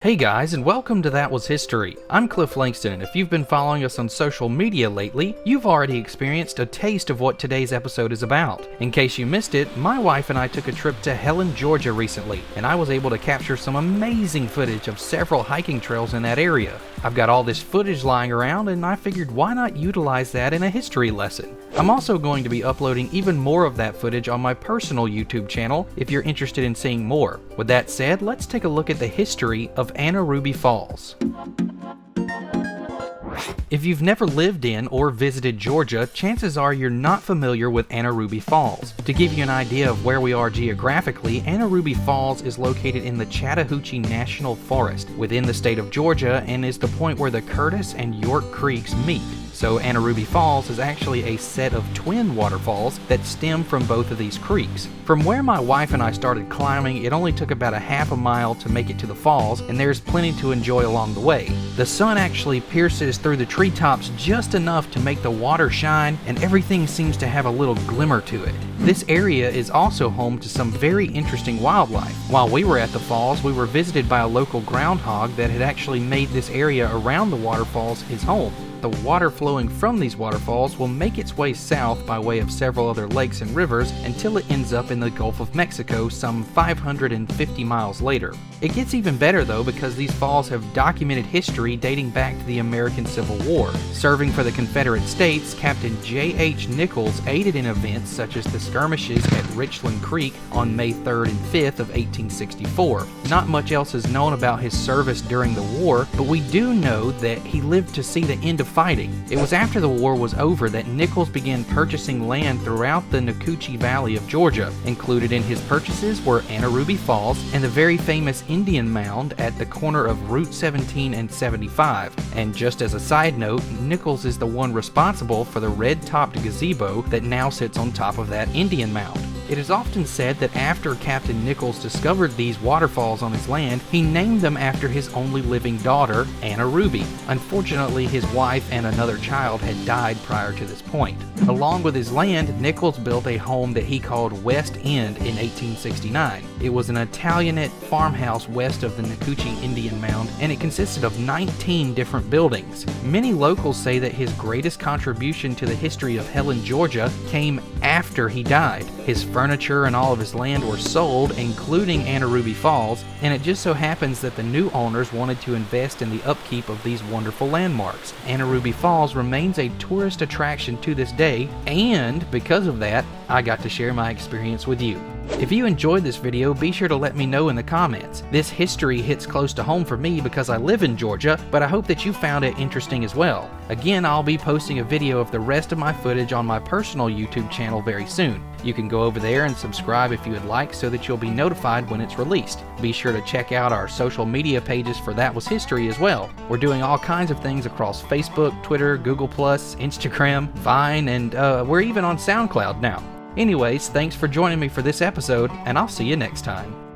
Hey guys, and welcome to That Was History. I'm Cliff Langston, and if you've been following us on social media lately, you've already experienced a taste of what today's episode is about. In case you missed it, my wife and I took a trip to Helen, Georgia recently, and I was able to capture some amazing footage of several hiking trails in that area. I've got all this footage lying around, and I figured why not utilize that in a history lesson. I'm also going to be uploading even more of that footage on my personal YouTube channel if you're interested in seeing more. With that said, let's take a look at the history of Anna Ruby Falls. If you've never lived in or visited Georgia, chances are you're not familiar with Anna Ruby Falls. To give you an idea of where we are geographically, Anna Ruby Falls is located in the Chattahoochee National Forest within the state of Georgia and is the point where the Curtis and York Creeks meet. So Anna Ruby Falls is actually a set of twin waterfalls that stem from both of these creeks. From where my wife and I started climbing, it only took about a half a mile to make it to the falls, and there's plenty to enjoy along the way. The sun actually pierces through the treetops just enough to make the water shine, and everything seems to have a little glimmer to it. This area is also home to some very interesting wildlife. While we were at the falls, we were visited by a local groundhog that had actually made this area around the waterfalls his home. The water flowing from these waterfalls will make its way south by way of several other lakes and rivers until it ends up in the Gulf of Mexico some 550 miles later. It gets even better though because these falls have documented history dating back to the American Civil War. Serving for the Confederate States, Captain J.H. Nichols aided in events such as the skirmishes at Richland Creek on May 3rd and 5th of 1864. Not much else is known about his service during the war, but we do know that he lived to see the end of fighting. It was after the war was over that Nichols began purchasing land throughout the Unicoi Valley of Georgia. Included in his purchases were Anna Ruby Falls and the very famous Indian Mound at the corner of Route 17 and 75. And just as a side note, Nichols is the one responsible for the red-topped gazebo that now sits on top of that Indian Mound. It is often said that after Captain Nichols discovered these waterfalls on his land, he named them after his only living daughter, Anna Ruby. Unfortunately, his wife and another child had died prior to this point. Along with his land, Nichols built a home that he called West End in 1869. It was an Italianate farmhouse west of the Unicoi Indian Mound, and it consisted of 19 different buildings. Many locals say that his greatest contribution to the history of Helen, Georgia came after he died. His furniture and all of his land were sold, including Anna Ruby Falls, and it just so happens that the new owners wanted to invest in the upkeep of these wonderful landmarks. Anna Ruby Falls remains a tourist attraction to this day, and because of that, I got to share my experience with you. If you enjoyed this video, be sure to let me know in the comments. This history hits close to home for me because I live in Georgia, but I hope that you found it interesting as well. Again, I'll be posting a video of the rest of my footage on my personal YouTube channel very soon. You can go over there and subscribe if you would like so that you'll be notified when it's released. Be sure to check out our social media pages for That Was History as well. We're doing all kinds of things across Facebook, Twitter, Google+, Instagram, Vine, and we're even on SoundCloud now. Anyways, thanks for joining me for this episode, and I'll see you next time.